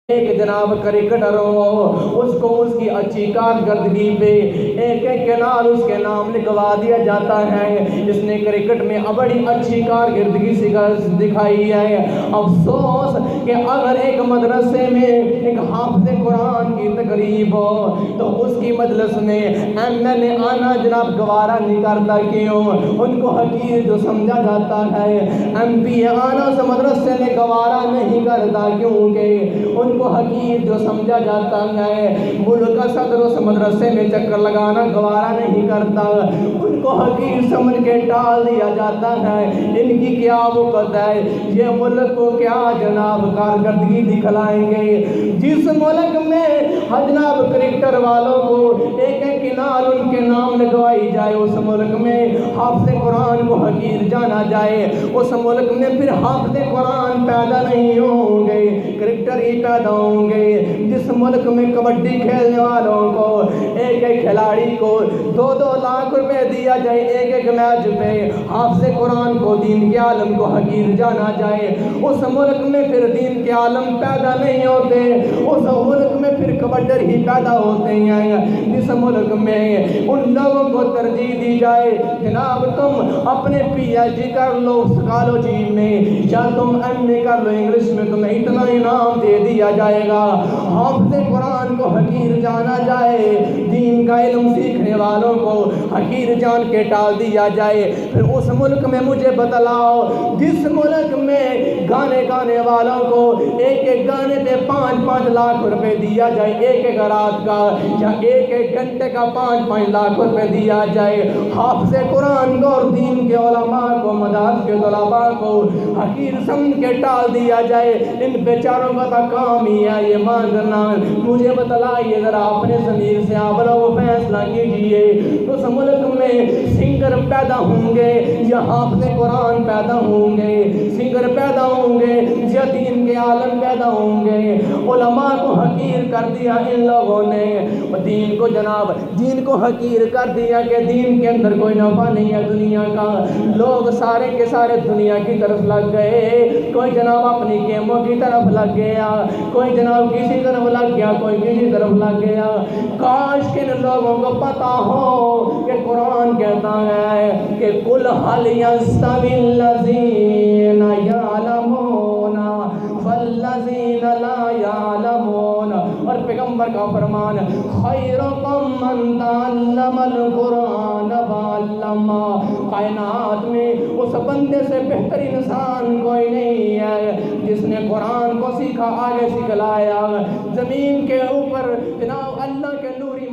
ایک جناب کرکٹر ہو، اس کو اس کی اچھی کارکردگی پہ ایک ایک کنال اس کے نام لکھوا دیا جاتا ہے، جس نے کرکٹ میں بڑی اچھی کارکردگی دکھائی ہے۔ افسوس کہ اگر ایک مدرسے میں ایک حافظ قرآن کی تقریب ہو تو اس کی مجلس میں MLA آنا جناب گوارا نہیں کرتا، کیوں؟ ان کو حقیر جو سمجھا جاتا ہے۔ MP آنا اس مدرسے میں گوارا نہیں کرتا، کیونکہ ان کو حقیر جو سمجھا جاتا ہے۔ ملک کا صدر اس مدرسے میں چکر لگانا گوارا نہیں کرتا، ان کو حقیر سمجھ کے ٹال دیا جاتا ہے۔ ان کی کیا وقت ہے، یہ ملک کو کیا جناب کارکردگی دکھلائیں گے؟ جس ملک میں جناب کرکٹر والوں کو ایک ایک کنال ان کے نام لگوائی جائے، اس ملک میں حافظ قرآن کو حقیر جانا جائے، اس ملک میں پھر حافظ قرآن پیدا نہیں ہوں گے، کرکٹر ہی پیدا ہوں گے۔ جس ملک میں کبڈی کھیلنے والوں کو ایک ایک کھلاڑی کو 2-2 لاکھ روپے دیا جائے ایک ایک میچ پہ، حافظ قرآن کو دین کے عالم کو حقیر جانا جائے، اس ملک میں پھر دین کے عالم پیدا نہیں ہوتے، اس ملک میں پھر کبڈر ہی پیدا ہوتے ہیں۔ جس ملک میں ان لوگوں کو ترجیح دی جائے جناب تم اپنے PhD کر لو سائیکالوجی میں یا تم MA کر لو انگلش میں، تمہیں اتنا انعام دے دیا جائے گا، حافظ قرآن کو حقیر جانا جائے، دین کا علم سیکھنے والوں کو حقیر جان کے ٹال دیا جائے، پھر اس ملک میں مجھے بتلاؤ جس ملک میں گانے گانے والوں کو ایک ایک گانے پہ 5-5 لاکھ روپے دیا جائے ایک ایک رات کا، یا ایک ایک گھنٹے کا 5-5 لاکھ روپے دیا جائے، حافظ قرآن کو اور دین کے علماء کو مدارس کے طلباء کو حقیر سمجھ کے ٹال دیا جائے، ان بیچاروں کا تو کام ہی ہے یہ مانگنا۔ مجھے بتلائیے ذرا اپنے ضمیر سے آپ لوگ فیصلہ کیجئے، اس ملک میں سنگر پیدا ہوں گے یا حافظ قرآن پیدا ہوں گے؟ سنگر پیدا ہوں گے یا دین کے عالم پیدا ہوں گے؟ علماء کو حقیر کر دیا ان لوگوں نے، دین کو جناب دین کو حقیر کر دیا کہ دین کے اندر کوئی نفع نہیں ہے دنیا کا، لوگ سارے کے سارے دنیا کی طرف لگ گئے، کوئی جناب اپنی گیموں کی طرف لگ گیا، کوئی جناب کسی طرف لگ گیا، کوئی کسی طرف لگ گیا۔ کاش کہ ان لوگوں کو پتا ہو کہ قرآن کہتا ہے کہ قُلْ هَلْ يَسْتَوِي الَّذِينَ يَعْلَمُونَ وَالَّذِينَ لَا يَعْلَمُونَ، اور پیغمبر کا فرمان خَيْرُكُم مَّن تَعَلَّمَ الْقُرْآنَ وَعَلَّمَهُ، کائنات میں اس بندے سے بہتر انسان کوئی نہیں ہے جس نے قرآن کو سیکھا، آگے سکھلایا۔ زمین کے اوپر جناب اللہ کے نوری